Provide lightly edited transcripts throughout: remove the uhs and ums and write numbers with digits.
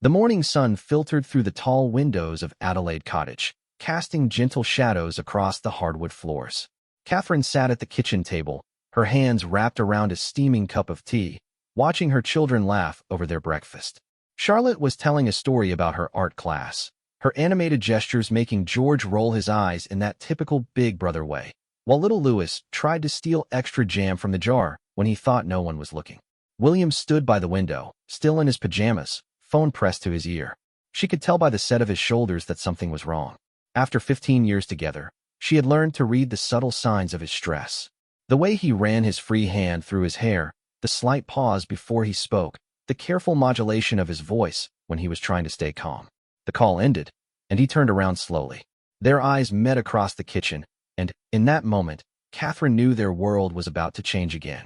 The morning sun filtered through the tall windows of Adelaide Cottage, casting gentle shadows across the hardwood floors. Catherine sat at the kitchen table, her hands wrapped around a steaming cup of tea, watching her children laugh over their breakfast. Charlotte was telling a story about her art class, her animated gestures making George roll his eyes in that typical big brother way, while little Louis tried to steal extra jam from the jar when he thought no one was looking. William stood by the window, still in his pajamas, phone pressed to his ear. She could tell by the set of his shoulders that something was wrong. After 15 years together, she had learned to read the subtle signs of his stress. The way he ran his free hand through his hair, the slight pause before he spoke, the careful modulation of his voice when he was trying to stay calm. The call ended, and he turned around slowly. Their eyes met across the kitchen, and, in that moment, Catherine knew their world was about to change again.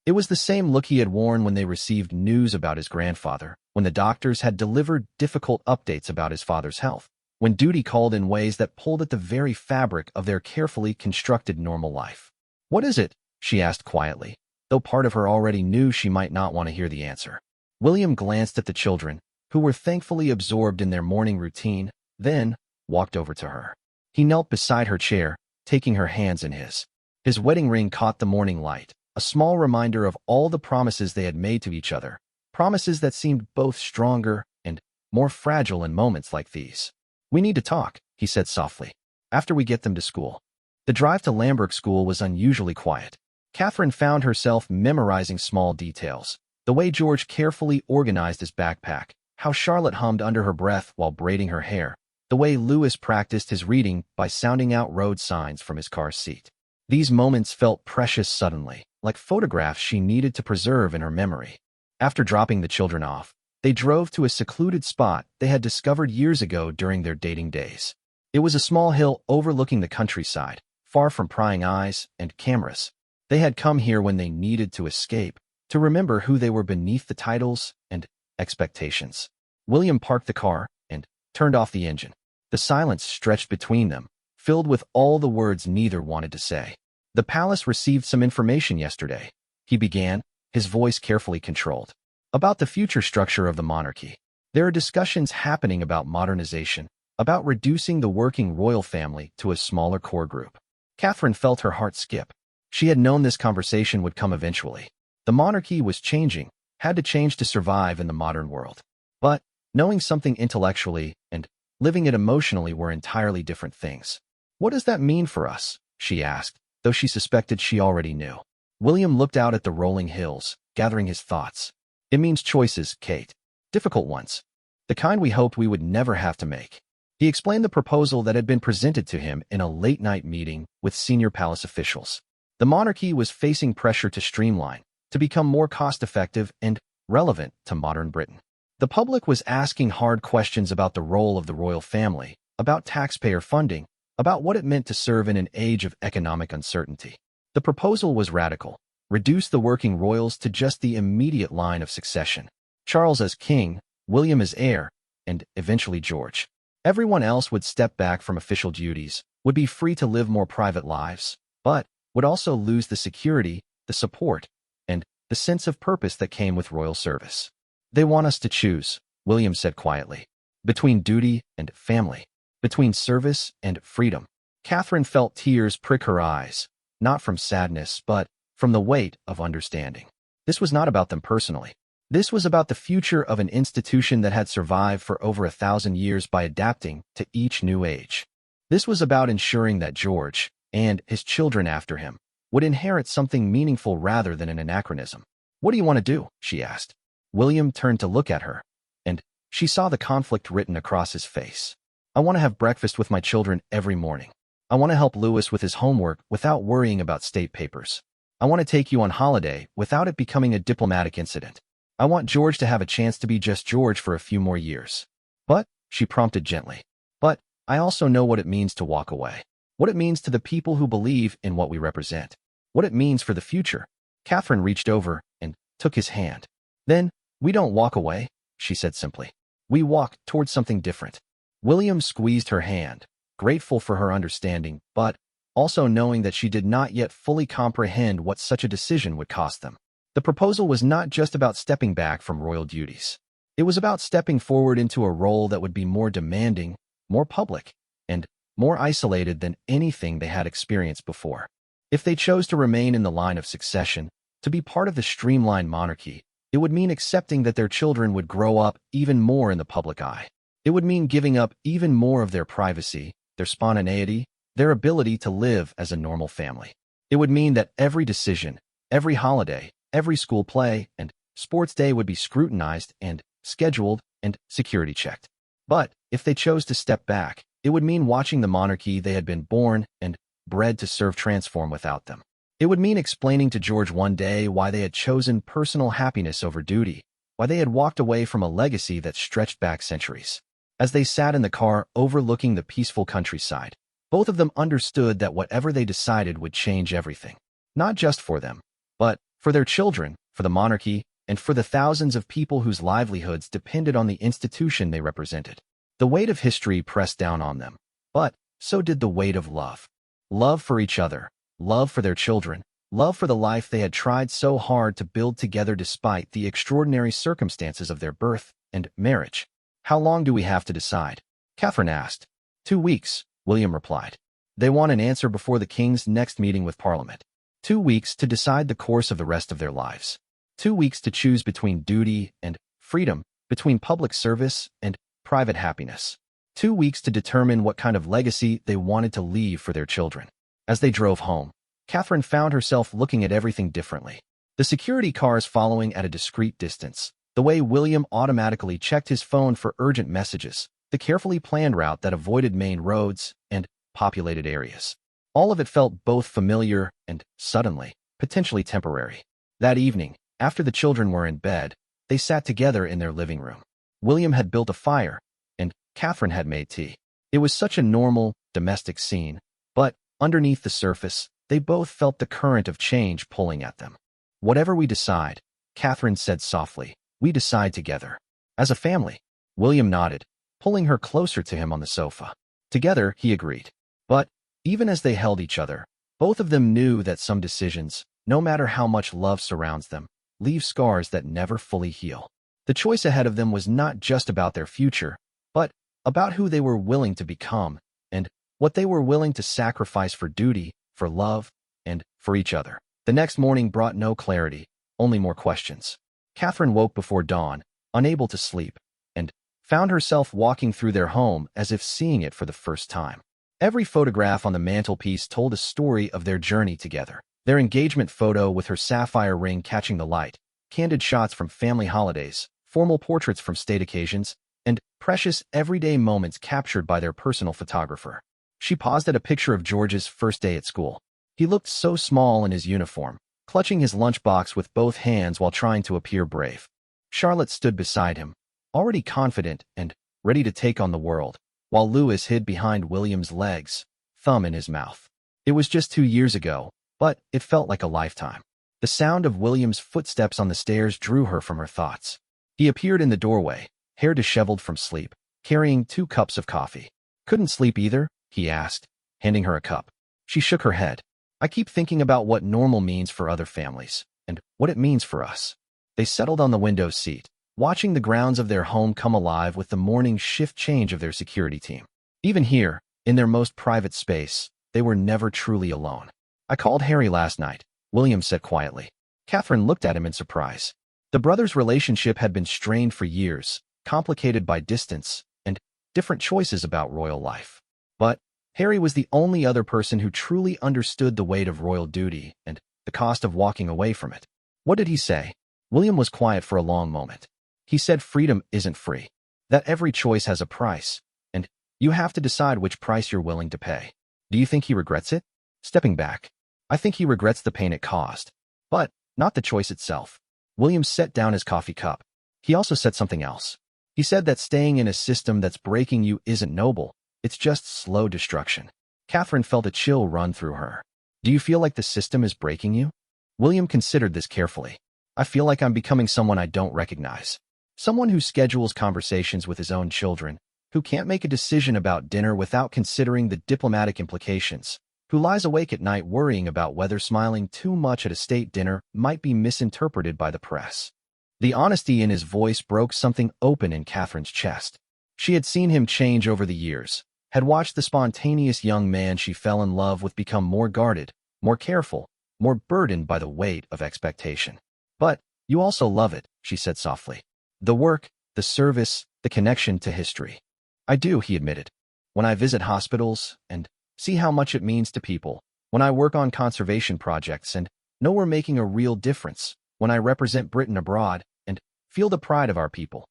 It was the same look he had worn when they received news about his grandfather, when the doctors had delivered difficult updates about his father's health, when duty called in ways that pulled at the very fabric of their carefully constructed normal life. "What is it?" she asked quietly, though part of her already knew she might not want to hear the answer. William glanced at the children, who were thankfully absorbed in their morning routine, then walked over to her. He knelt beside her chair, taking her hands in his. His wedding ring caught the morning light, a small reminder of all the promises they had made to each other, promises that seemed both stronger and more fragile in moments like these. "We need to talk," he said softly, "after we get them to school." The drive to Lambert School was unusually quiet. Catherine found herself memorizing small details, the way George carefully organized his backpack, how Charlotte hummed under her breath while braiding her hair, the way Louis practiced his reading by sounding out road signs from his car seat. These moments felt precious suddenly, like photographs she needed to preserve in her memory. After dropping the children off, they drove to a secluded spot they had discovered years ago during their dating days. It was a small hill overlooking the countryside, far from prying eyes and cameras. They had come here when they needed to escape, to remember who they were beneath the titles and expectations. William parked the car and turned off the engine. The silence stretched between them, filled with all the words neither wanted to say. "The palace received some information yesterday," he began, his voice carefully controlled, "about the future structure of the monarchy. There are discussions happening about modernization, about reducing the working royal family to a smaller core group." Catherine felt her heart skip. She had known this conversation would come eventually. The monarchy was changing, had to change to survive in the modern world. But knowing something intellectually and living it emotionally were entirely different things. "What does that mean for us?" she asked, though she suspected she already knew. William looked out at the rolling hills, gathering his thoughts. "It means choices, Kate. Difficult ones. The kind we hoped we would never have to make." He explained the proposal that had been presented to him in a late-night meeting with senior palace officials. The monarchy was facing pressure to streamline, to become more cost-effective and relevant to modern Britain. The public was asking hard questions about the role of the royal family, about taxpayer funding, about what it meant to serve in an age of economic uncertainty. The proposal was radical: reduce the working royals to just the immediate line of succession. Charles as king, William as heir, and eventually George. Everyone else would step back from official duties, would be free to live more private lives, but would also lose the security, the support, and the sense of purpose that came with royal service. "They want us to choose," William said quietly, "between duty and family, between service and freedom." Catherine felt tears prick her eyes, not from sadness, but from the weight of understanding. This was not about them personally. This was about the future of an institution that had survived for over 1,000 years by adapting to each new age. This was about ensuring that George, and his children after him, would inherit something meaningful rather than an anachronism. "What do you want to do?" she asked. William turned to look at her, and she saw the conflict written across his face. "I want to have breakfast with my children every morning. I want to help Louis with his homework without worrying about state papers. I want to take you on holiday without it becoming a diplomatic incident. I want George to have a chance to be just George for a few more years." "But," she prompted gently, "but I also know what it means to walk away. What it means to the people who believe in what we represent. What it means for the future." Catherine reached over and took his hand. "Then, we don't walk away," she said simply. "We walk towards something different." William squeezed her hand, grateful for her understanding, but also knowing that she did not yet fully comprehend what such a decision would cost them. The proposal was not just about stepping back from royal duties. It was about stepping forward into a role that would be more demanding, more public, and more isolated than anything they had experienced before. If they chose to remain in the line of succession, to be part of the streamlined monarchy, it would mean accepting that their children would grow up even more in the public eye. It would mean giving up even more of their privacy, their spontaneity, their ability to live as a normal family. It would mean that every decision, every holiday, every school play, and sports day would be scrutinized and scheduled and security checked. But if they chose to step back, it would mean watching the monarchy they had been born and bred to serve transform without them. It would mean explaining to George one day why they had chosen personal happiness over duty, why they had walked away from a legacy that stretched back centuries. As they sat in the car overlooking the peaceful countryside, both of them understood that whatever they decided would change everything. Not just for them, but for their children, for the monarchy, and for the thousands of people whose livelihoods depended on the institution they represented. The weight of history pressed down on them, but so did the weight of love. Love for each other, love for their children, love for the life they had tried so hard to build together despite the extraordinary circumstances of their birth and marriage. "How long do we have to decide?" Catherine asked. 2 weeks, William replied. "They want an answer before the king's next meeting with Parliament. 2 weeks to decide the course of the rest of their lives. 2 weeks to choose between duty and freedom, between public service and private happiness. 2 weeks to determine what kind of legacy they wanted to leave for their children." As they drove home, Catherine found herself looking at everything differently. The security cars following at a discreet distance, the way William automatically checked his phone for urgent messages, the carefully planned route that avoided main roads and populated areas. All of it felt both familiar and, suddenly, potentially temporary. That evening, after the children were in bed, they sat together in their living room. William had built a fire, and Catherine had made tea. It was such a normal, domestic scene, but underneath the surface, they both felt the current of change pulling at them. "Whatever we decide," Catherine said softly, "we decide together. As a family." William nodded, pulling her closer to him on the sofa. "Together," he agreed. But even as they held each other, both of them knew that some decisions, no matter how much love surrounds them, leave scars that never fully heal. The choice ahead of them was not just about their future, but about who they were willing to become and what they were willing to sacrifice for duty, for love, and for each other. The next morning brought no clarity, only more questions. Catherine woke before dawn, unable to sleep, and found herself walking through their home as if seeing it for the first time. Every photograph on the mantelpiece told a story of their journey together. Their engagement photo with her sapphire ring catching the light, candid shots from family holidays, formal portraits from state occasions, and precious everyday moments captured by their personal photographer. She paused at a picture of George's first day at school. He looked so small in his uniform, clutching his lunchbox with both hands while trying to appear brave. Charlotte stood beside him, already confident and ready to take on the world, while Louis hid behind William's legs, thumb in his mouth. It was just 2 years ago, but it felt like a lifetime. The sound of William's footsteps on the stairs drew her from her thoughts. He appeared in the doorway, hair disheveled from sleep, carrying 2 cups of coffee. "Couldn't sleep either?" he asked, handing her a cup. She shook her head. "I keep thinking about what normal means for other families, and what it means for us." They settled on the window seat, watching the grounds of their home come alive with the morning shift change of their security team. Even here, in their most private space, they were never truly alone. "I called Harry last night," William said quietly. Catherine looked at him in surprise. The brothers' relationship had been strained for years, complicated by distance and different choices about royal life. But Harry was the only other person who truly understood the weight of royal duty and the cost of walking away from it. "What did he say?" William was quiet for a long moment. "He said freedom isn't free, that every choice has a price, and you have to decide which price you're willing to pay." "Do you think he regrets it?" Stepping back, "I think he regrets the pain it caused, but not the choice itself." William set down his coffee cup. He also said something else. He said that staying in a system that's breaking you isn't noble, it's just slow destruction. Catherine felt a chill run through her. "Do you feel like the system is breaking you?" William considered this carefully. "I feel like I'm becoming someone I don't recognize. Someone who schedules conversations with his own children, who can't make a decision about dinner without considering the diplomatic implications, who lies awake at night worrying about whether smiling too much at a state dinner might be misinterpreted by the press." The honesty in his voice broke something open in Catherine's chest. She had seen him change over the years, had watched the spontaneous young man she fell in love with become more guarded, more careful, more burdened by the weight of expectation. But you also love it, she said softly. The work, the service, the connection to history. I do, he admitted. When I visit hospitals and see how much it means to people, when I work on conservation projects and know we're making a real difference, when I represent Britain abroad and feel the pride of our people.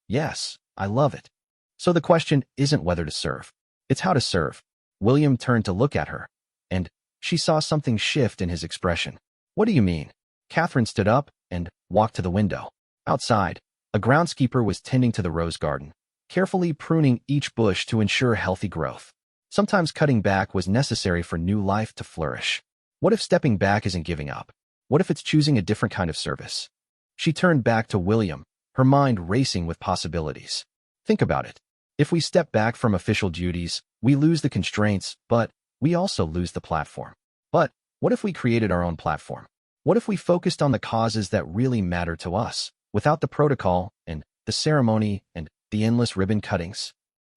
Yes, I love it. So the question isn't whether to serve. It's how to serve. William turned to look at her, and she saw something shift in his expression. What do you mean? Catherine stood up and walked to the window. Outside, a groundskeeper was tending to the rose garden, carefully pruning each bush to ensure healthy growth. Sometimes cutting back was necessary for new life to flourish. What if stepping back isn't giving up? What if it's choosing a different kind of service? She turned back to William, her mind racing with possibilities. Think about it. If we step back from official duties, we lose the constraints, but we also lose the platform. But what if we created our own platform? What if we focused on the causes that really matter to us, without the protocol and the ceremony and the endless ribbon cuttings?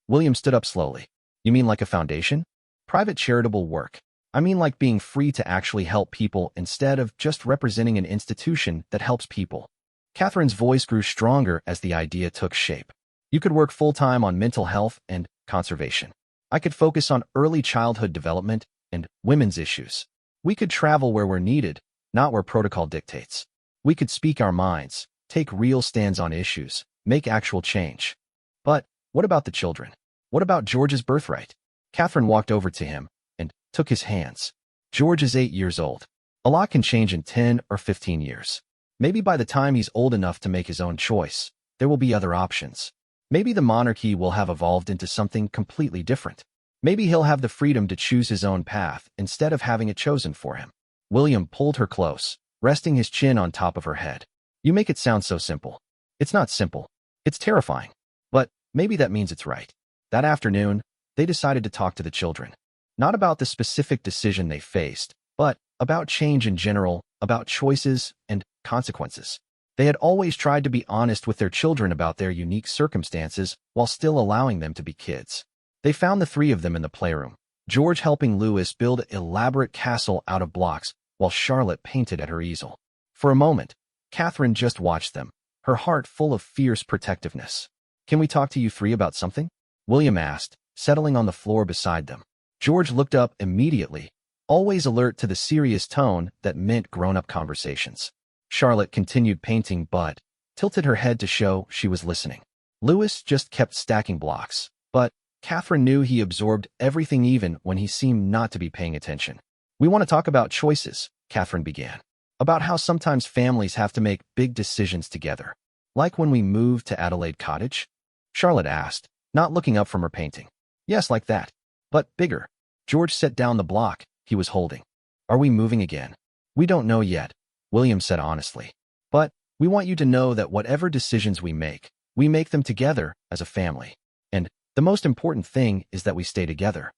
William stood up slowly. You mean like a foundation? Private charitable work. I mean like being free to actually help people instead of just representing an institution that helps people. Catherine's voice grew stronger as the idea took shape. You could work full-time on mental health and conservation. I could focus on early childhood development and women's issues. We could travel where we're needed, not where protocol dictates. We could speak our minds, take real stands on issues, make actual change. But what about the children? What about George's birthright? Catherine walked over to him and took his hands. George is 8 years old. A lot can change in 10 or 15 years. Maybe by the time he's old enough to make his own choice, there will be other options. Maybe the monarchy will have evolved into something completely different. Maybe he'll have the freedom to choose his own path instead of having it chosen for him. William pulled her close, resting his chin on top of her head. You make it sound so simple. It's not simple. It's terrifying. But maybe that means it's right. That afternoon, they decided to talk to the children. Not about the specific decision they faced, but about change in general, about choices and consequences. They had always tried to be honest with their children about their unique circumstances while still allowing them to be kids. They found the three of them in the playroom, George helping Louis build an elaborate castle out of blocks while Charlotte painted at her easel. For a moment, Catherine just watched them, her heart full of fierce protectiveness. Can we talk to you three about something? William asked, settling on the floor beside them. George looked up immediately, always alert to the serious tone that meant grown-up conversations. Charlotte continued painting but tilted her head to show she was listening. Louis just kept stacking blocks, but Catherine knew he absorbed everything even when he seemed not to be paying attention. We want to talk about choices, Catherine began. About how sometimes families have to make big decisions together. Like when we moved to Adelaide Cottage? Charlotte asked, not looking up from her painting. Yes, like that. But bigger. George set down the block he was holding. Are we moving again? We don't know yet, William said honestly. But we want you to know that whatever decisions we make them together as a family. And the most important thing is that we stay together.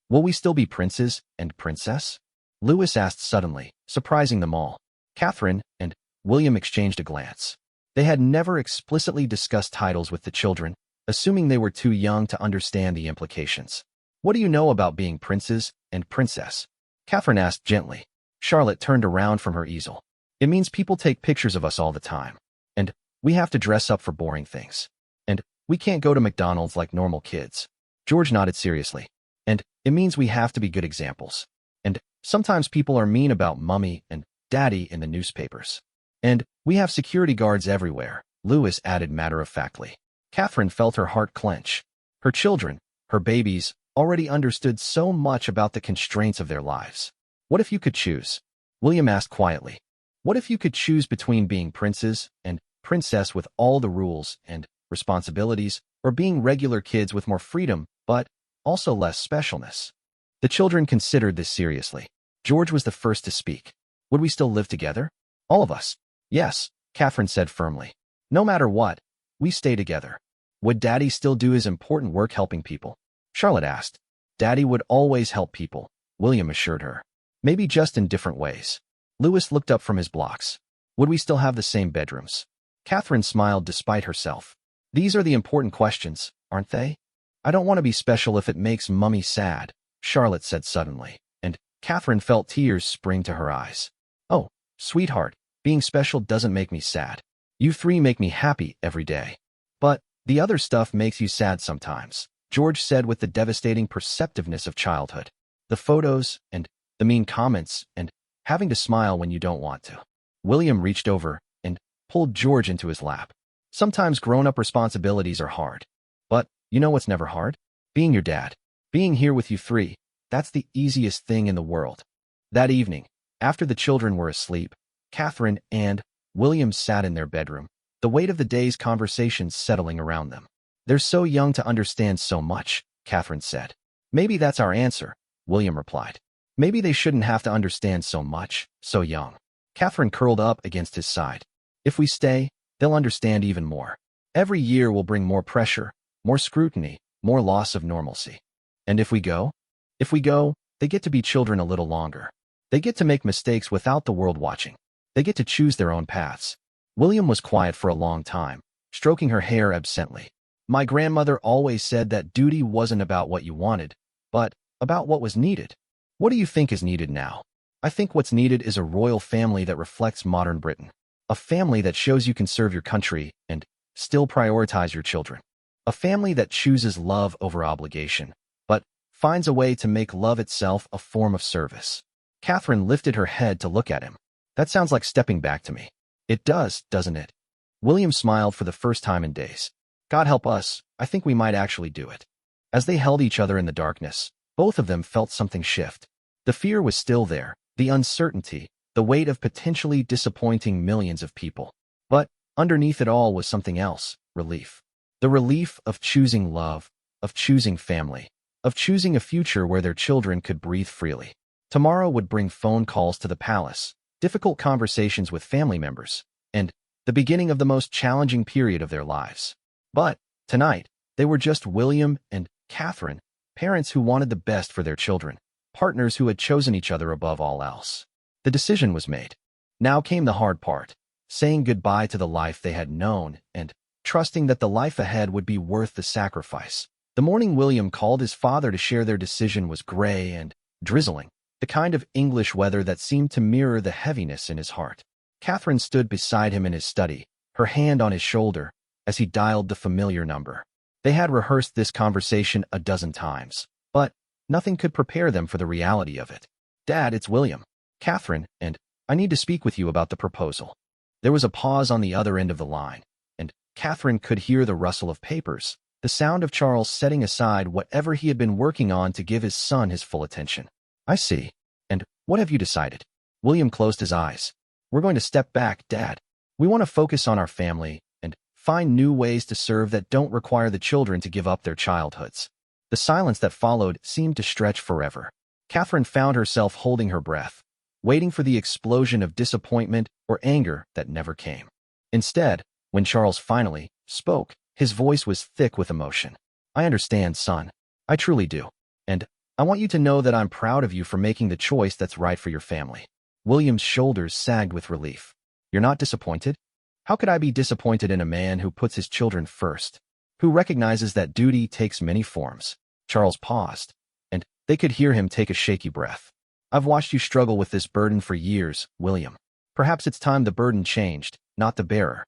Will we still be princes and princess? Louis asked suddenly, surprising them all. Catherine and William exchanged a glance. They had never explicitly discussed titles with the children, assuming they were too young to understand the implications. What do you know about being princes and princess? Catherine asked gently. Charlotte turned around from her easel. It means people take pictures of us all the time. And we have to dress up for boring things. And we can't go to McDonald's like normal kids. George nodded seriously. And it means we have to be good examples. And sometimes people are mean about mommy and daddy in the newspapers. And we have security guards everywhere, Louis added matter-of-factly. Catherine felt her heart clench. Her children, her babies, already understood so much about the constraints of their lives. What if you could choose? William asked quietly. What if you could choose between being princes and princess with all the rules and responsibilities, or being regular kids with more freedom, but also less specialness? The children considered this seriously. George was the first to speak. Would we still live together? All of us. Yes, Catherine said firmly. No matter what, we stay together. Would Daddy still do his important work helping people? Charlotte asked. Daddy would always help people, William assured her. Maybe just in different ways. Louis looked up from his blocks. Would we still have the same bedrooms? Catherine smiled despite herself. These are the important questions, aren't they? I don't want to be special if it makes Mummy sad, Charlotte said suddenly, and Catherine felt tears spring to her eyes. Oh, sweetheart, being special doesn't make me sad. You three make me happy every day. But the other stuff makes you sad sometimes, George said with the devastating perceptiveness of childhood. The photos, and the mean comments, and having to smile when you don't want to. William reached over and pulled George into his lap. Sometimes grown-up responsibilities are hard. But you know what's never hard? Being your dad. Being here with you three, that's the easiest thing in the world. That evening, after the children were asleep, Catherine and William sat in their bedroom, the weight of the day's conversations settling around them. They're so young to understand so much, Catherine said. Maybe that's our answer, William replied. Maybe they shouldn't have to understand so much, so young. Catherine curled up against his side. If we stay, they'll understand even more. Every year will bring more pressure, more scrutiny, more loss of normalcy. And if we go? If we go, they get to be children a little longer. They get to make mistakes without the world watching. They get to choose their own paths. William was quiet for a long time, stroking her hair absently. My grandmother always said that duty wasn't about what you wanted, but about what was needed. What do you think is needed now? I think what's needed is a royal family that reflects modern Britain. A family that shows you can serve your country and still prioritize your children. A family that chooses love over obligation, but finds a way to make love itself a form of service. Catherine lifted her head to look at him. That sounds like stepping back to me. It does, doesn't it? William smiled for the first time in days. God help us, I think we might actually do it. As they held each other in the darkness, both of them felt something shift. The fear was still there, the uncertainty, the weight of potentially disappointing millions of people. But underneath it all was something else, relief. The relief of choosing love, of choosing family, of choosing a future where their children could breathe freely. Tomorrow would bring phone calls to the palace, difficult conversations with family members, and the beginning of the most challenging period of their lives. But tonight, they were just William and Catherine, parents who wanted the best for their children, partners who had chosen each other above all else. The decision was made. Now came the hard part, saying goodbye to the life they had known and trusting that the life ahead would be worth the sacrifice. The morning William called his father to share their decision was gray and drizzling, the kind of English weather that seemed to mirror the heaviness in his heart. Catherine stood beside him in his study, her hand on his shoulder, as he dialed the familiar number. They had rehearsed this conversation a dozen times, but nothing could prepare them for the reality of it. Dad, it's William. Catherine, and I need to speak with you about the proposal. There was a pause on the other end of the line, and Catherine could hear the rustle of papers, the sound of Charles setting aside whatever he had been working on to give his son his full attention. I see. And what have you decided? William closed his eyes. We're going to step back, Dad. We want to focus on our family and find new ways to serve that don't require the children to give up their childhoods. The silence that followed seemed to stretch forever. Catherine found herself holding her breath, waiting for the explosion of disappointment or anger that never came. Instead, when Charles finally spoke, his voice was thick with emotion. I understand, son. I truly do. And I want you to know that I'm proud of you for making the choice that's right for your family. William's shoulders sagged with relief. You're not disappointed? How could I be disappointed in a man who puts his children first, who recognizes that duty takes many forms? Charles paused, and they could hear him take a shaky breath. I've watched you struggle with this burden for years, William. Perhaps it's time the burden changed, not the bearer.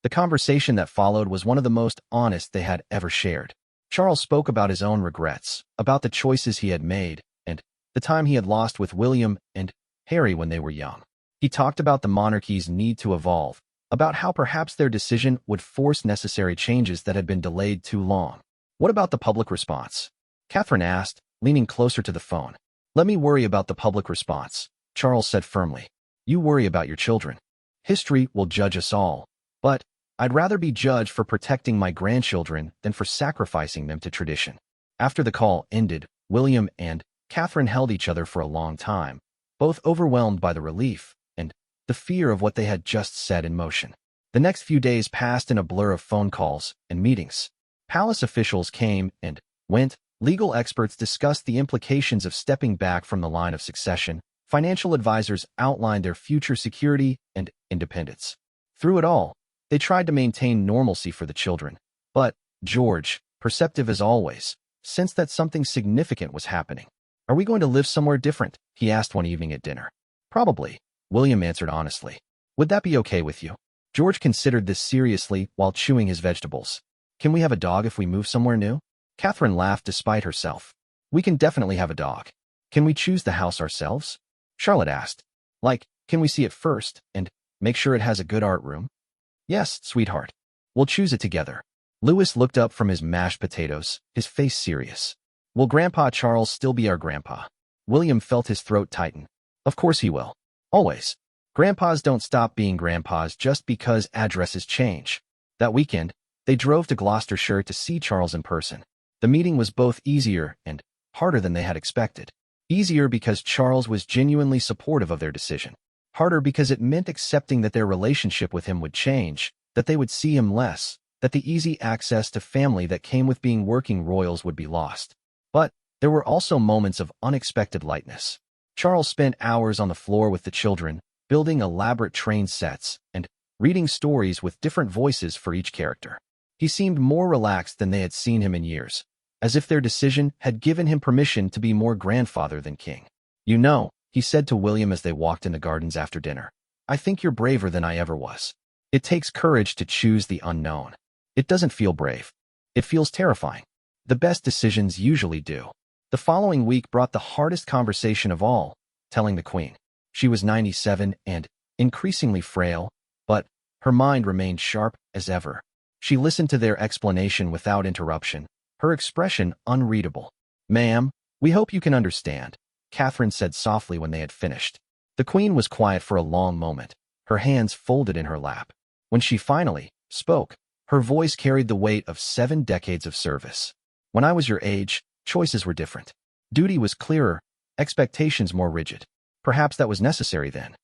The conversation that followed was one of the most honest they had ever shared. Charles spoke about his own regrets, about the choices he had made, and the time he had lost with William and Harry when they were young. He talked about the monarchy's need to evolve, about how perhaps their decision would force necessary changes that had been delayed too long. What about the public response? Catherine asked, leaning closer to the phone. Let me worry about the public response, Charles said firmly. You worry about your children. History will judge us all, but I'd rather be judged for protecting my grandchildren than for sacrificing them to tradition. After the call ended, William and Catherine held each other for a long time, both overwhelmed by the relief and the fear of what they had just set in motion. The next few days passed in a blur of phone calls and meetings. Palace officials came and went, legal experts discussed the implications of stepping back from the line of succession, financial advisors outlined their future security and independence. Through it all, They tried to maintain normalcy for the children, but George, perceptive as always, sensed that something significant was happening. "Are we going to live somewhere different?" he asked one evening at dinner. "Probably," William answered honestly. "Would that be okay with you?" George considered this seriously while chewing his vegetables. "Can we have a dog if we move somewhere new?" Catherine laughed despite herself. "We can definitely have a dog. Can we choose the house ourselves?" Charlotte asked. "Like, can we see it first and make sure it has a good art room?" "Yes, sweetheart. We'll choose it together." Louis looked up from his mashed potatoes, his face serious. "Will Grandpa Charles still be our grandpa?" William felt his throat tighten. "Of course he will. Always. Grandpas don't stop being grandpas just because addresses change." That weekend, they drove to Gloucestershire to see Charles in person. The meeting was both easier and harder than they had expected. Easier because Charles was genuinely supportive of their decision. Harder because it meant accepting that their relationship with him would change, that they would see him less, that the easy access to family that came with being working royals would be lost. But there were also moments of unexpected lightness. Charles spent hours on the floor with the children, building elaborate train sets and reading stories with different voices for each character. He seemed more relaxed than they had seen him in years, as if their decision had given him permission to be more grandfather than king. "You know," he said to William as they walked in the gardens after dinner, "I think you're braver than I ever was. It takes courage to choose the unknown. It doesn't feel brave. It feels terrifying. The best decisions usually do." The following week brought the hardest conversation of all, telling the Queen. She was 97 and increasingly frail, but her mind remained sharp as ever. She listened to their explanation without interruption, her expression unreadable. "Ma'am, we hope you can understand," Catherine said softly when they had finished. The Queen was quiet for a long moment, her hands folded in her lap. When she finally spoke, her voice carried the weight of 7 decades of service. "When I was your age, choices were different. Duty was clearer, expectations more rigid. Perhaps that was necessary then.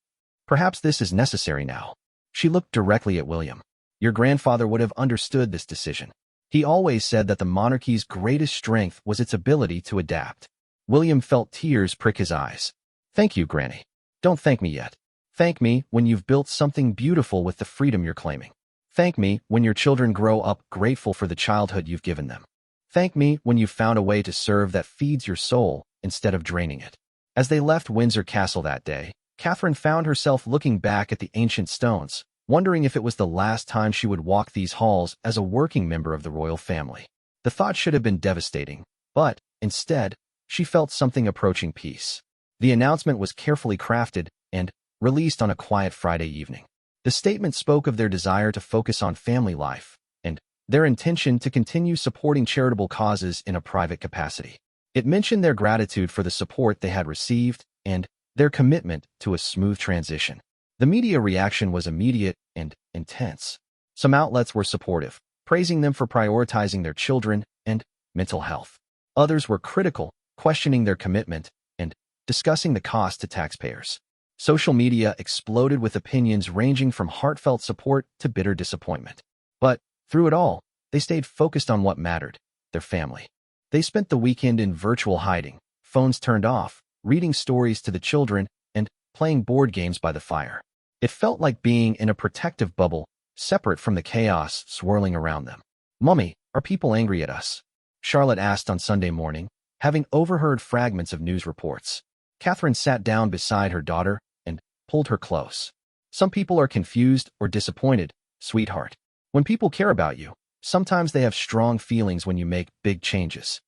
Perhaps this is necessary now." She looked directly at William. "Your grandfather would have understood this decision. He always said that the monarchy's greatest strength was its ability to adapt." William felt tears prick his eyes. "Thank you, Granny. Don't thank me yet. Thank me when you've built something beautiful with the freedom you're claiming. Thank me when your children grow up grateful for the childhood you've given them. Thank me when you've found a way to serve that feeds your soul instead of draining it." As they left Windsor Castle that day, Catherine found herself looking back at the ancient stones, wondering if it was the last time she would walk these halls as a working member of the royal family. The thought should have been devastating, but, instead, she felt something approaching peace. The announcement was carefully crafted and released on a quiet Friday evening. The statement spoke of their desire to focus on family life and their intention to continue supporting charitable causes in a private capacity. It mentioned their gratitude for the support they had received and their commitment to a smooth transition. The media reaction was immediate and intense. Some outlets were supportive, praising them for prioritizing their children and mental health. Others were critical, questioning their commitment and discussing the cost to taxpayers. Social media exploded with opinions ranging from heartfelt support to bitter disappointment. But through it all, they stayed focused on what mattered, their family. They spent the weekend in virtual hiding, phones turned off, reading stories to the children, and playing board games by the fire. It felt like being in a protective bubble, separate from the chaos swirling around them. "Mummy, are people angry at us?" Charlotte asked on Sunday morning, having overheard fragments of news reports. Catherine sat down beside her daughter and pulled her close. "Some people are confused or disappointed, sweetheart. When people care about you, sometimes they have strong feelings when you make big changes.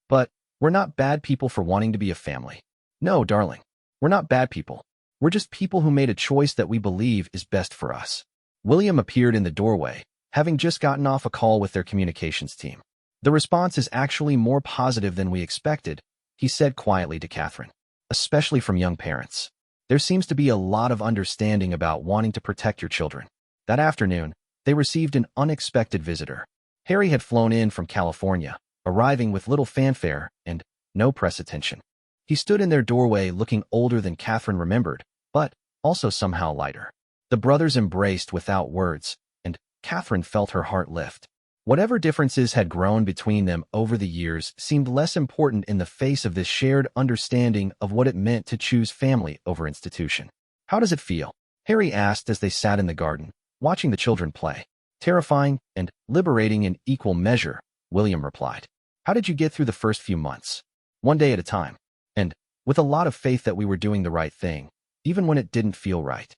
But we're not bad people for wanting to be a family. No, darling, we're not bad people. We're just people who made a choice that we believe is best for us." William appeared in the doorway, having just gotten off a call with their communications team. "The response is actually more positive than we expected," he said quietly to Catherine, "especially from young parents. There seems to be a lot of understanding about wanting to protect your children." That afternoon, they received an unexpected visitor. Harry had flown in from California, arriving with little fanfare and no press attention. He stood in their doorway looking older than Catherine remembered, but also somehow lighter. The brothers embraced without words, and Catherine felt her heart lift. Whatever differences had grown between them over the years seemed less important in the face of this shared understanding of what it meant to choose family over institution. "How does it feel?" Harry asked as they sat in the garden, watching the children play. Terrifying and liberating in equal measure, William replied. How did you get through the first few months? One day at a time. And with a lot of faith that we were doing the right thing, even when it didn't feel right.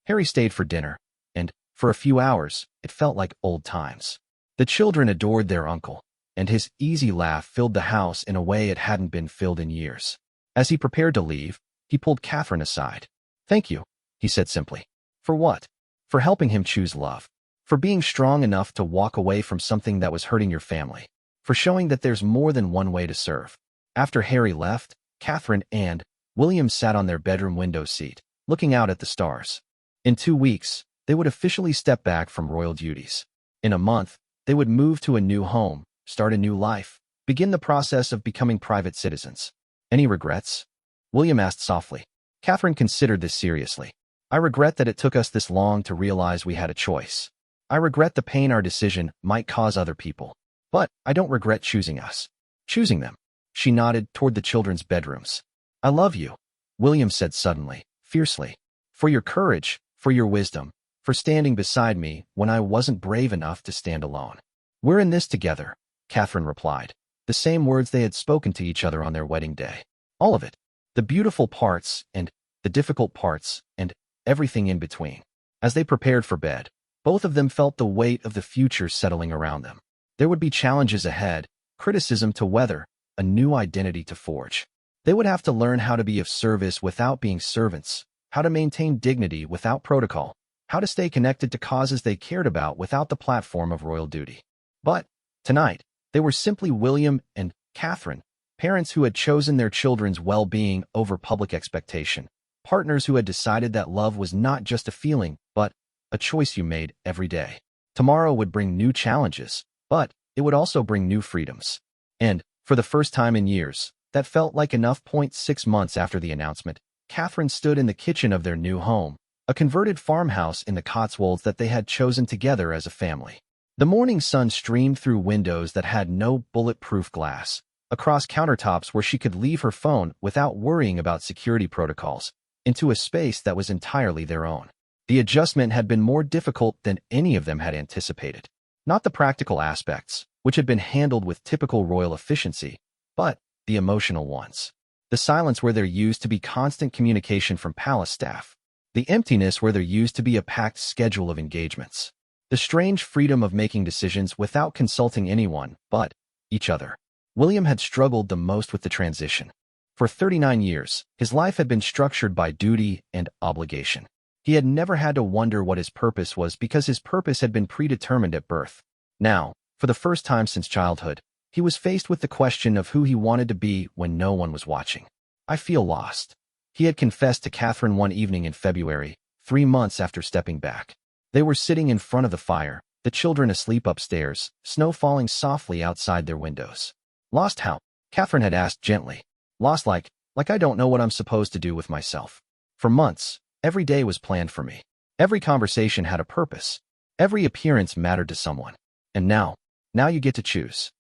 Harry stayed for dinner, and for a few hours, it felt like old times. The children adored their uncle, and his easy laugh filled the house in a way it hadn't been filled in years. As he prepared to leave, he pulled Catherine aside. Thank you, he said simply. For what? For helping him choose love. For being strong enough to walk away from something that was hurting your family. For showing that there's more than one way to serve. After Harry left, Catherine and William sat on their bedroom window seat, looking out at the stars. In 2 weeks, they would officially step back from royal duties. In a month, they would move to a new home, start a new life, begin the process of becoming private citizens. Any regrets? William asked softly. Catherine considered this seriously. I regret that it took us this long to realize we had a choice. I regret the pain our decision might cause other people. But I don't regret choosing us. Choosing them. She nodded toward the children's bedrooms. I love you, William said suddenly, fiercely. For your courage, for your wisdom, for standing beside me when I wasn't brave enough to stand alone. We're in this together, Catherine replied, the same words they had spoken to each other on their wedding day. All of it. The beautiful parts and the difficult parts and everything in between. As they prepared for bed, both of them felt the weight of the future settling around them. There would be challenges ahead, criticism to weather, a new identity to forge. They would have to learn how to be of service without being servants, how to maintain dignity without protocol, how to stay connected to causes they cared about without the platform of royal duty. But tonight, they were simply William and Catherine, parents who had chosen their children's well-being over public expectation, partners who had decided that love was not just a feeling, but a choice you made every day. Tomorrow would bring new challenges, but it would also bring new freedoms. And, for the first time in years, that felt like enough. 6 months after the announcement, Catherine stood in the kitchen of their new home, a converted farmhouse in the Cotswolds that they had chosen together as a family. The morning sun streamed through windows that had no bulletproof glass, across countertops where she could leave her phone without worrying about security protocols, into a space that was entirely their own. The adjustment had been more difficult than any of them had anticipated. Not the practical aspects, which had been handled with typical royal efficiency, but the emotional ones. The silence where there used to be constant communication from palace staff. The emptiness where there used to be a packed schedule of engagements. The strange freedom of making decisions without consulting anyone but each other. William had struggled the most with the transition. For 39 years, his life had been structured by duty and obligation. He had never had to wonder what his purpose was because his purpose had been predetermined at birth. Now, for the first time since childhood, he was faced with the question of who he wanted to be when no one was watching. I feel lost, he had confessed to Catherine one evening in February, 3 months after stepping back. They were sitting in front of the fire, the children asleep upstairs, snow falling softly outside their windows. Lost how? Catherine had asked gently. Lost like I don't know what I'm supposed to do with myself. For months, every day was planned for me. Every conversation had a purpose. Every appearance mattered to someone. And now you get to choose.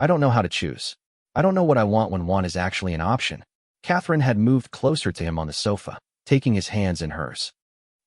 I don't know how to choose. I don't know what I want when one is actually an option. Catherine had moved closer to him on the sofa, taking his hands in hers.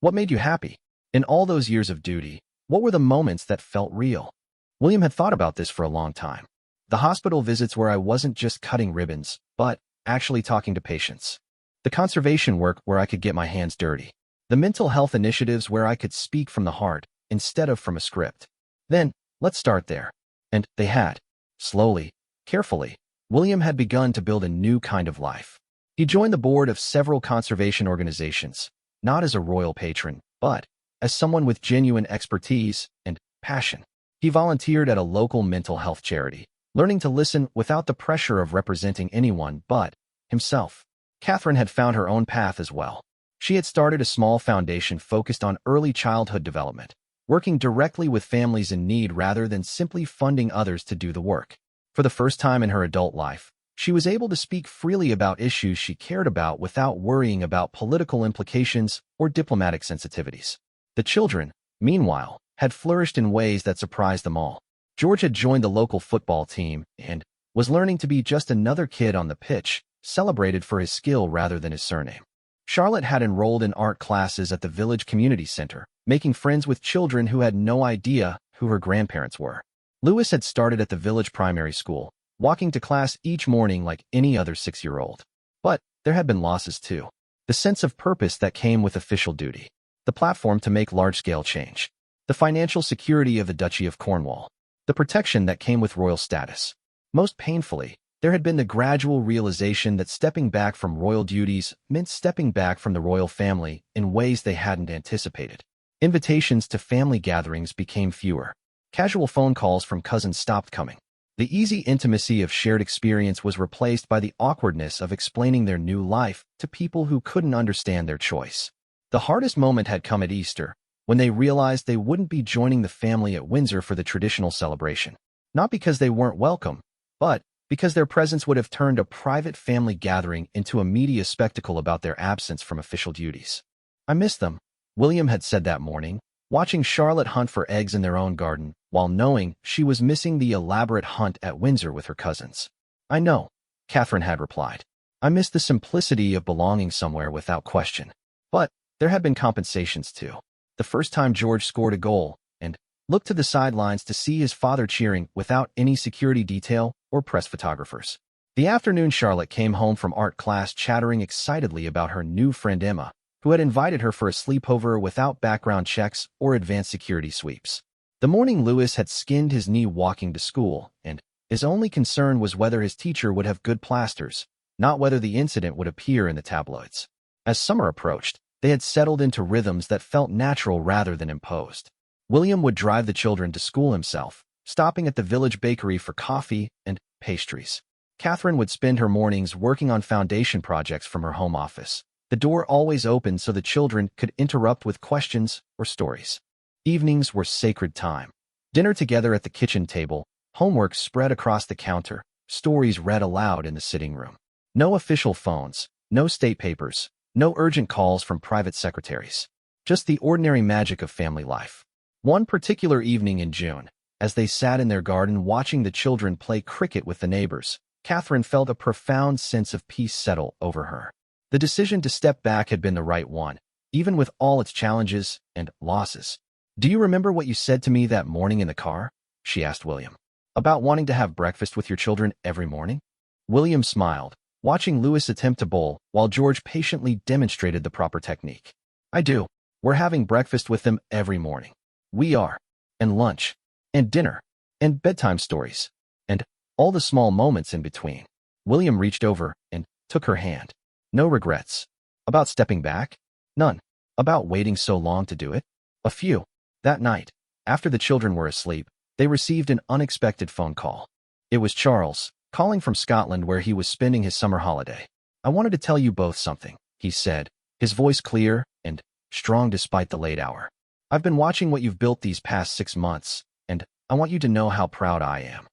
What made you happy? In all those years of duty, what were the moments that felt real? William had thought about this for a long time. The hospital visits where I wasn't just cutting ribbons, but actually talking to patients. The conservation work where I could get my hands dirty. The mental health initiatives where I could speak from the heart instead of from a script. Then, let's start there. And they had. Slowly, carefully, William had begun to build a new kind of life. He joined the board of several conservation organizations, not as a royal patron, but as someone with genuine expertise and passion. He volunteered at a local mental health charity, learning to listen without the pressure of representing anyone but himself. Catherine had found her own path as well. She had started a small foundation focused on early childhood development, working directly with families in need rather than simply funding others to do the work. For the first time in her adult life, she was able to speak freely about issues she cared about without worrying about political implications or diplomatic sensitivities. The children, meanwhile, had flourished in ways that surprised them all. George had joined the local football team and was learning to be just another kid on the pitch, celebrated for his skill rather than his surname. Charlotte had enrolled in art classes at the village community center, making friends with children who had no idea who her grandparents were. Lewis had started at the village primary school, walking to class each morning like any other 6-year-old. But there had been losses too. The sense of purpose that came with official duty. The platform to make large-scale change. The financial security of the Duchy of Cornwall. The protection that came with royal status. Most painfully, there had been the gradual realization that stepping back from royal duties meant stepping back from the royal family in ways they hadn't anticipated. Invitations to family gatherings became fewer. Casual phone calls from cousins stopped coming. The easy intimacy of shared experience was replaced by the awkwardness of explaining their new life to people who couldn't understand their choice. The hardest moment had come at Easter, when they realized they wouldn't be joining the family at Windsor for the traditional celebration. Not because they weren't welcome, but because their presence would have turned a private family gathering into a media spectacle about their absence from official duties. "I miss them," William had said that morning, watching Charlotte hunt for eggs in their own garden, while knowing she was missing the elaborate hunt at Windsor with her cousins. "I know," Catherine had replied. "I miss the simplicity of belonging somewhere without question." But there had been compensations too. The first time George scored a goal, and looked to the sidelines to see his father cheering without any security detail or press photographers. The afternoon Charlotte came home from art class chattering excitedly about her new friend Emma, who had invited her for a sleepover without background checks or advanced security sweeps. The morning Lewis had skinned his knee walking to school, and his only concern was whether his teacher would have good plasters, not whether the incident would appear in the tabloids. As summer approached, they had settled into rhythms that felt natural rather than imposed. William would drive the children to school himself, stopping at the village bakery for coffee and pastries. Catherine would spend her mornings working on foundation projects from her home office. The door always open so the children could interrupt with questions or stories. Evenings were sacred time. Dinner together at the kitchen table, homework spread across the counter, stories read aloud in the sitting room. No official phones, no state papers, no urgent calls from private secretaries. Just the ordinary magic of family life. One particular evening in June, as they sat in their garden watching the children play cricket with the neighbors, Catherine felt a profound sense of peace settle over her. The decision to step back had been the right one, even with all its challenges and losses. "Do you remember what you said to me that morning in the car?" she asked William. "About wanting to have breakfast with your children every morning?" William smiled, watching Lewis attempt to bowl while George patiently demonstrated the proper technique. "I do. We're having breakfast with them every morning. We are. And lunch. And dinner. And bedtime stories. And all the small moments in between." William reached over and took her hand. "No regrets. About stepping back? None. About waiting so long to do it? A few." That night, after the children were asleep, they received an unexpected phone call. It was Charles, calling from Scotland where he was spending his summer holiday. "I wanted to tell you both something," he said, his voice clear and strong despite the late hour. "I've been watching what you've built these past 6 months, and I want you to know how proud I am."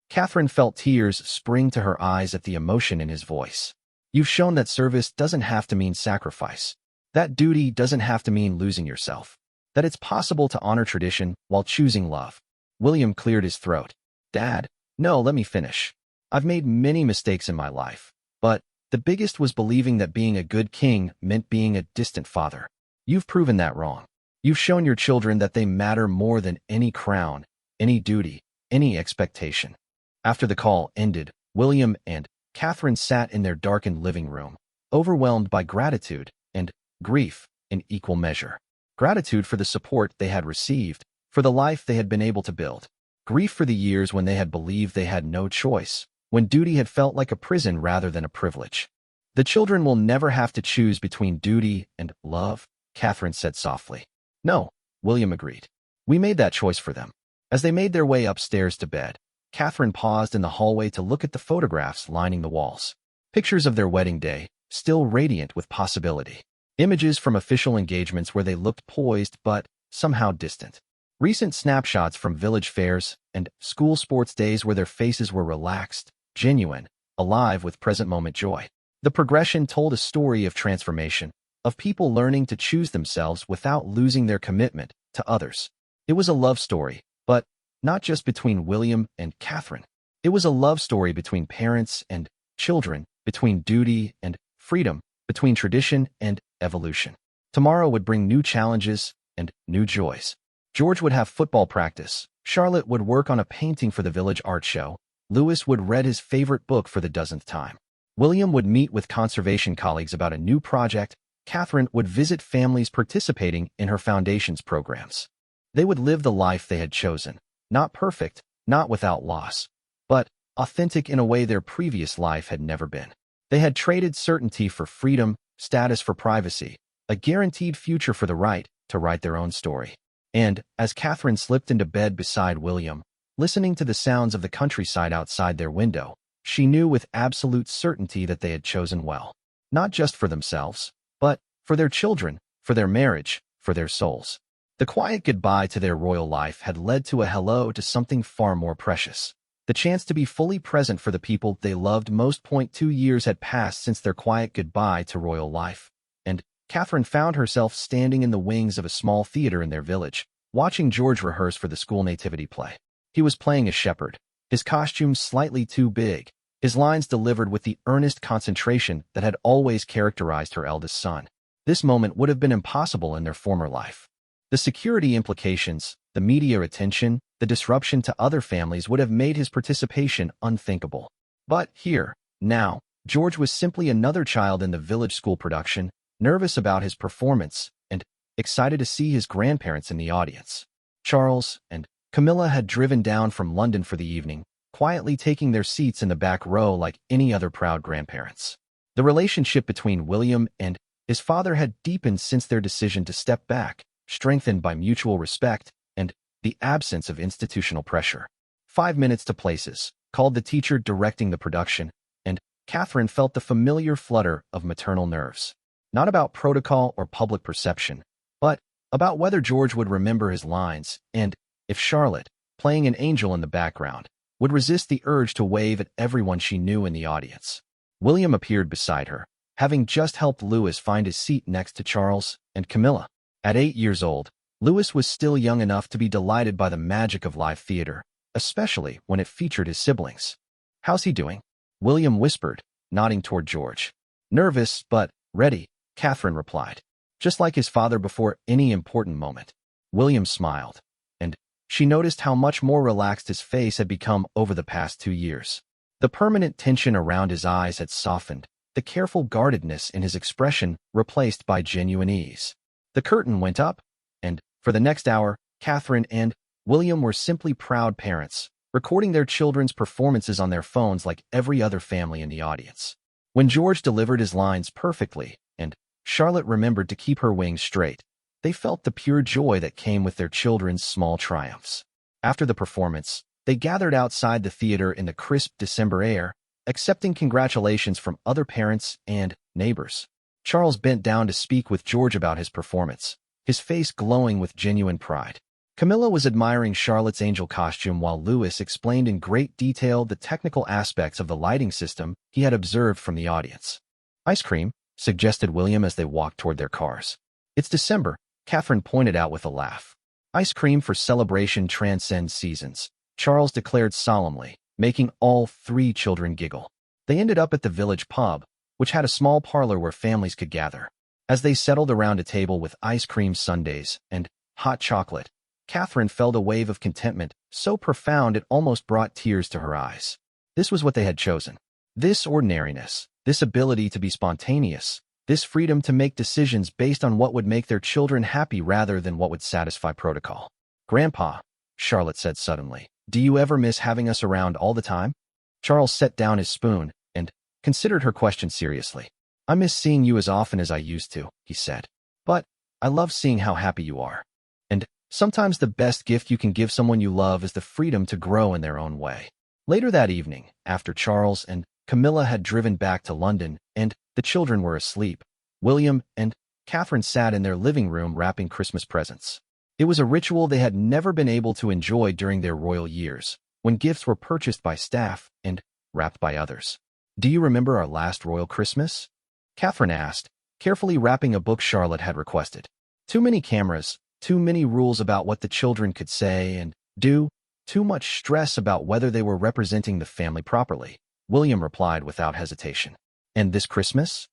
Catherine felt tears spring to her eyes at the emotion in his voice. "You've shown that service doesn't have to mean sacrifice. That duty doesn't have to mean losing yourself. That it's possible to honor tradition while choosing love." William cleared his throat. "Dad, no, let me finish. I've made many mistakes in my life, but the biggest was believing that being a good king meant being a distant father. You've proven that wrong. You've shown your children that they matter more than any crown, any duty, any expectation." After the call ended, William and Catherine sat in their darkened living room, overwhelmed by gratitude and grief in equal measure. Gratitude for the support they had received, for the life they had been able to build. Grief for the years when they had believed they had no choice, when duty had felt like a prison rather than a privilege. "The children will never have to choose between duty and love," Catherine said softly. "No," William agreed. "We made that choice for them." As they made their way upstairs to bed, Catherine paused in the hallway to look at the photographs lining the walls. Pictures of their wedding day, still radiant with possibility. Images from official engagements where they looked poised but somehow distant. Recent snapshots from village fairs and school sports days where their faces were relaxed, genuine, alive with present-moment joy. The progression told a story of transformation, of people learning to choose themselves without losing their commitment to others. It was a love story, but not just between William and Catherine. It was a love story between parents and children, between duty and freedom, between tradition and evolution. Tomorrow would bring new challenges and new joys. George would have football practice, Charlotte would work on a painting for the village art show. Louis would read his favorite book for the dozenth time. William would meet with conservation colleagues about a new project. Catherine would visit families participating in her foundation's programs. They would live the life they had chosen. Not perfect, not without loss, but authentic in a way their previous life had never been. They had traded certainty for freedom, status for privacy, a guaranteed future for the right to write their own story. And, as Catherine slipped into bed beside William, listening to the sounds of the countryside outside their window, she knew with absolute certainty that they had chosen well. Not just for themselves, but for their children, for their marriage, for their souls. The quiet goodbye to their royal life had led to a hello to something far more precious. The chance to be fully present for the people they loved most. 2 years had passed since their quiet goodbye to royal life, and Catherine found herself standing in the wings of a small theater in their village, watching George rehearse for the school nativity play. He was playing a shepherd, his costume slightly too big, his lines delivered with the earnest concentration that had always characterized her eldest son. This moment would have been impossible in their former life. The security implications, the media attention, the disruption to other families would have made his participation unthinkable. But here, now, George was simply another child in the village school production, nervous about his performance and excited to see his grandparents in the audience. Charles and Camilla had driven down from London for the evening, quietly taking their seats in the back row like any other proud grandparents. The relationship between William and his father had deepened since their decision to step back, strengthened by mutual respect and the absence of institutional pressure. 5 minutes to places, called the teacher directing the production, and Catherine felt the familiar flutter of maternal nerves. Not about protocol or public perception, but about whether George would remember his lines and if Charlotte, playing an angel in the background, would resist the urge to wave at everyone she knew in the audience. William appeared beside her, having just helped Louis find his seat next to Charles and Camilla. At 8 years old, Louis was still young enough to be delighted by the magic of live theater, especially when it featured his siblings. "How's he doing?" William whispered, nodding toward George. "Nervous, but ready," Catherine replied. Just like his father before any important moment. William smiled, and she noticed how much more relaxed his face had become over the past 2 years. The permanent tension around his eyes had softened, the careful guardedness in his expression replaced by genuine ease. The curtain went up, and, for the next hour, Catherine and William were simply proud parents, recording their children's performances on their phones like every other family in the audience. When George delivered his lines perfectly, and Charlotte remembered to keep her wings straight, they felt the pure joy that came with their children's small triumphs. After the performance, they gathered outside the theater in the crisp December air, accepting congratulations from other parents and neighbors. Charles bent down to speak with George about his performance, his face glowing with genuine pride. Camilla was admiring Charlotte's angel costume while Louis explained in great detail the technical aspects of the lighting system he had observed from the audience. "Ice cream," suggested William as they walked toward their cars. "It's December," Catherine pointed out with a laugh. "Ice cream for celebration transcends seasons," Charles declared solemnly, making all 3 children giggle. They ended up at the village pub, which had a small parlor where families could gather. As they settled around a table with ice cream sundaes and hot chocolate, Catherine felt a wave of contentment so profound it almost brought tears to her eyes. This was what they had chosen. This ordinariness, this ability to be spontaneous, this freedom to make decisions based on what would make their children happy rather than what would satisfy protocol. "Grandpa," Charlotte said suddenly, "do you ever miss having us around all the time?" Charles set down his spoon and considered her question seriously. "I miss seeing you as often as I used to," he said. "But I love seeing how happy you are. And sometimes the best gift you can give someone you love is the freedom to grow in their own way." Later that evening, after Charles and Camilla had driven back to London and the children were asleep, William and Catherine sat in their living room wrapping Christmas presents. It was a ritual they had never been able to enjoy during their royal years, when gifts were purchased by staff and wrapped by others. "Do you remember our last royal Christmas?" Catherine asked, carefully wrapping a book Charlotte had requested. "Too many cameras, too many rules about what the children could say and do, too much stress about whether they were representing the family properly," William replied without hesitation. "And this Christmas?"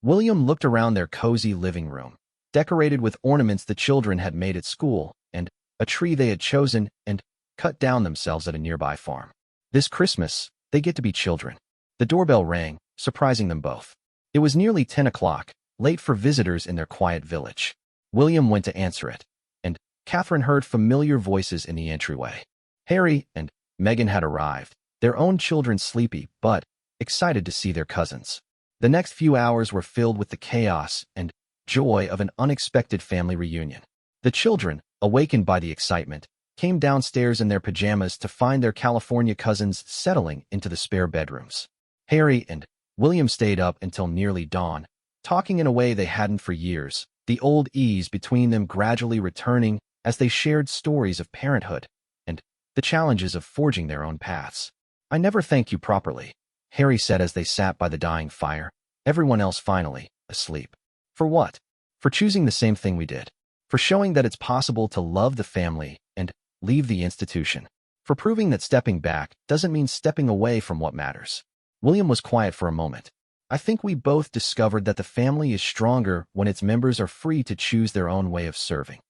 William looked around their cozy living room, decorated with ornaments the children had made at school, and a tree they had chosen, and cut down themselves at a nearby farm. This Christmas, they get to be children. The doorbell rang, surprising them both. It was nearly 10 o'clock, late for visitors in their quiet village. William went to answer it, and Catherine heard familiar voices in the entryway. Harry and Meghan had arrived, their own children sleepy but excited to see their cousins. The next few hours were filled with the chaos and joy of an unexpected family reunion. The children, awakened by the excitement, came downstairs in their pajamas to find their California cousins settling into the spare bedrooms. Harry and William stayed up until nearly dawn, talking in a way they hadn't for years, the old ease between them gradually returning as they shared stories of parenthood and the challenges of forging their own paths. "I never thank you properly," Harry said as they sat by the dying fire, everyone else finally asleep. "For what?" "For choosing the same thing we did. For showing that it's possible to love the family and leave the institution. For proving that stepping back doesn't mean stepping away from what matters." William was quiet for a moment. "I think we both discovered that the family is stronger when its members are free to choose their own way of serving."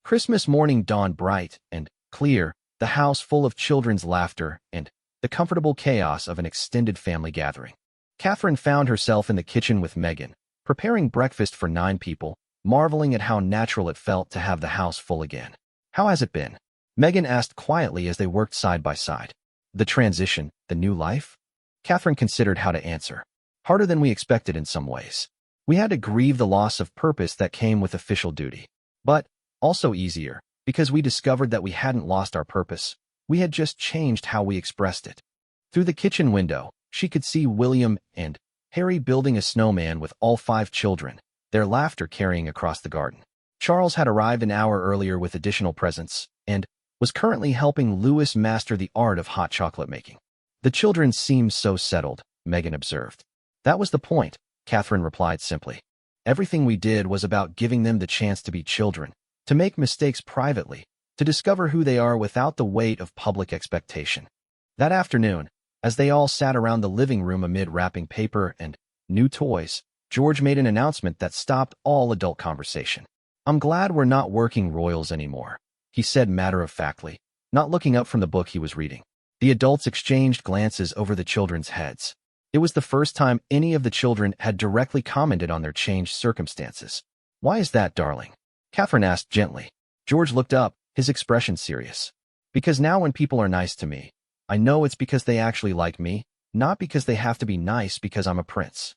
Christmas morning dawned bright and clear, the house full of children's laughter and the comfortable chaos of an extended family gathering. Catherine found herself in the kitchen with Meghan, preparing breakfast for 9 people, marveling at how natural it felt to have the house full again. "How has it been?" Meghan asked quietly as they worked side by side. "The transition, the new life?" Catherine considered how to answer. "Harder than we expected in some ways. We had to grieve the loss of purpose that came with official duty. But also easier, because we discovered that we hadn't lost our purpose. We had just changed how we expressed it." Through the kitchen window, she could see William and Harry building a snowman with all 5 children, their laughter carrying across the garden. Charles had arrived an hour earlier with additional presents and was currently helping Louis master the art of hot chocolate making. "The children seemed so settled," Meghan observed. "That was the point," Catherine replied simply. "Everything we did was about giving them the chance to be children, to make mistakes privately, to discover who they are without the weight of public expectation." That afternoon, as they all sat around the living room amid wrapping paper and new toys, George made an announcement that stopped all adult conversation. "I'm glad we're not working royals anymore," he said matter-of-factly, not looking up from the book he was reading. The adults exchanged glances over the children's heads. It was the first time any of the children had directly commented on their changed circumstances. "Why is that, darling?" Catherine asked gently. George looked up, his expression serious. "Because now when people are nice to me, I know it's because they actually like me, not because they have to be nice because I'm a prince."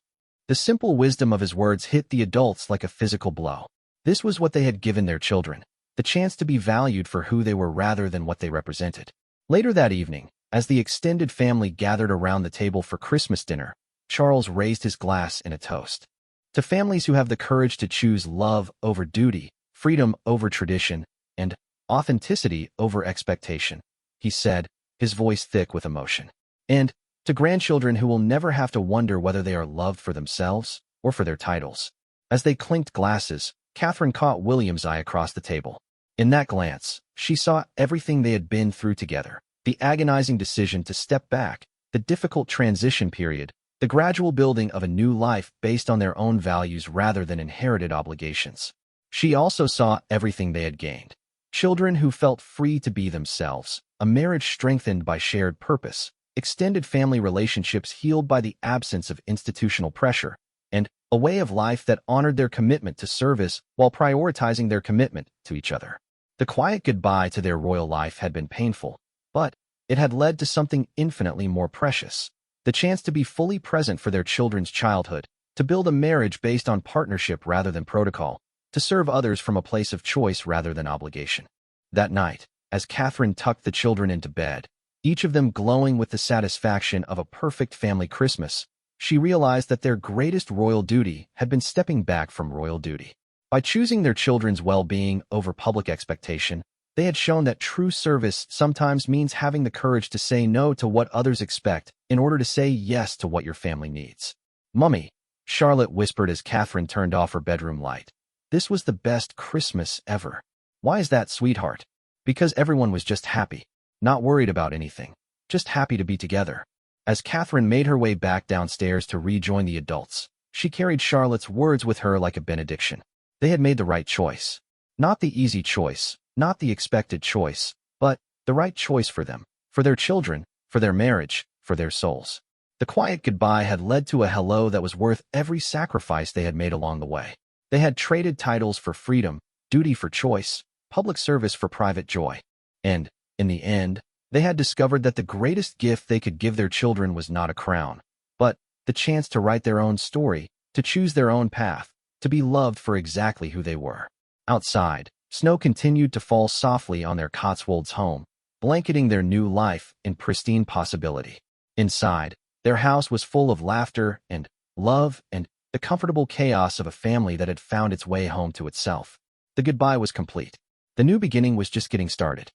The simple wisdom of his words hit the adults like a physical blow. This was what they had given their children, the chance to be valued for who they were rather than what they represented. Later that evening, as the extended family gathered around the table for Christmas dinner, Charles raised his glass in a toast. "To families who have the courage to choose love over duty, freedom over tradition, and authenticity over expectation," he said, his voice thick with emotion. "And to grandchildren who will never have to wonder whether they are loved for themselves or for their titles." As they clinked glasses, Catherine caught William's eye across the table. In that glance, she saw everything they had been through together, the agonizing decision to step back, the difficult transition period, the gradual building of a new life based on their own values rather than inherited obligations. She also saw everything they had gained. Children who felt free to be themselves, a marriage strengthened by shared purpose, extended family relationships healed by the absence of institutional pressure, and a way of life that honored their commitment to service while prioritizing their commitment to each other. The quiet goodbye to their royal life had been painful, but it had led to something infinitely more precious, the chance to be fully present for their children's childhood, to build a marriage based on partnership rather than protocol, to serve others from a place of choice rather than obligation. That night, as Catherine tucked the children into bed, each of them glowing with the satisfaction of a perfect family Christmas, she realized that their greatest royal duty had been stepping back from royal duty. By choosing their children's well-being over public expectation, they had shown that true service sometimes means having the courage to say no to what others expect in order to say yes to what your family needs. "Mummy," Charlotte whispered as Catherine turned off her bedroom light, "this was the best Christmas ever." "Why is that, sweetheart?" "Because everyone was just happy. Not worried about anything. Just happy to be together." As Catherine made her way back downstairs to rejoin the adults, she carried Charlotte's words with her like a benediction. They had made the right choice. Not the easy choice, not the expected choice, but The right choice for them, for their children, for their marriage, for their souls. The quiet goodbye had led to a hello that was worth every sacrifice they had made along the way. They had traded titles for freedom, duty for choice, public service for private joy. And, in the end, they had discovered that the greatest gift they could give their children was not a crown, but the chance to write their own story, to choose their own path, to be loved for exactly who they were. Outside, snow continued to fall softly on their Cotswolds home, blanketing their new life in pristine possibility. Inside, their house was full of laughter and love and the comfortable chaos of a family that had found its way home to itself. The goodbye was complete. The new beginning was just getting started.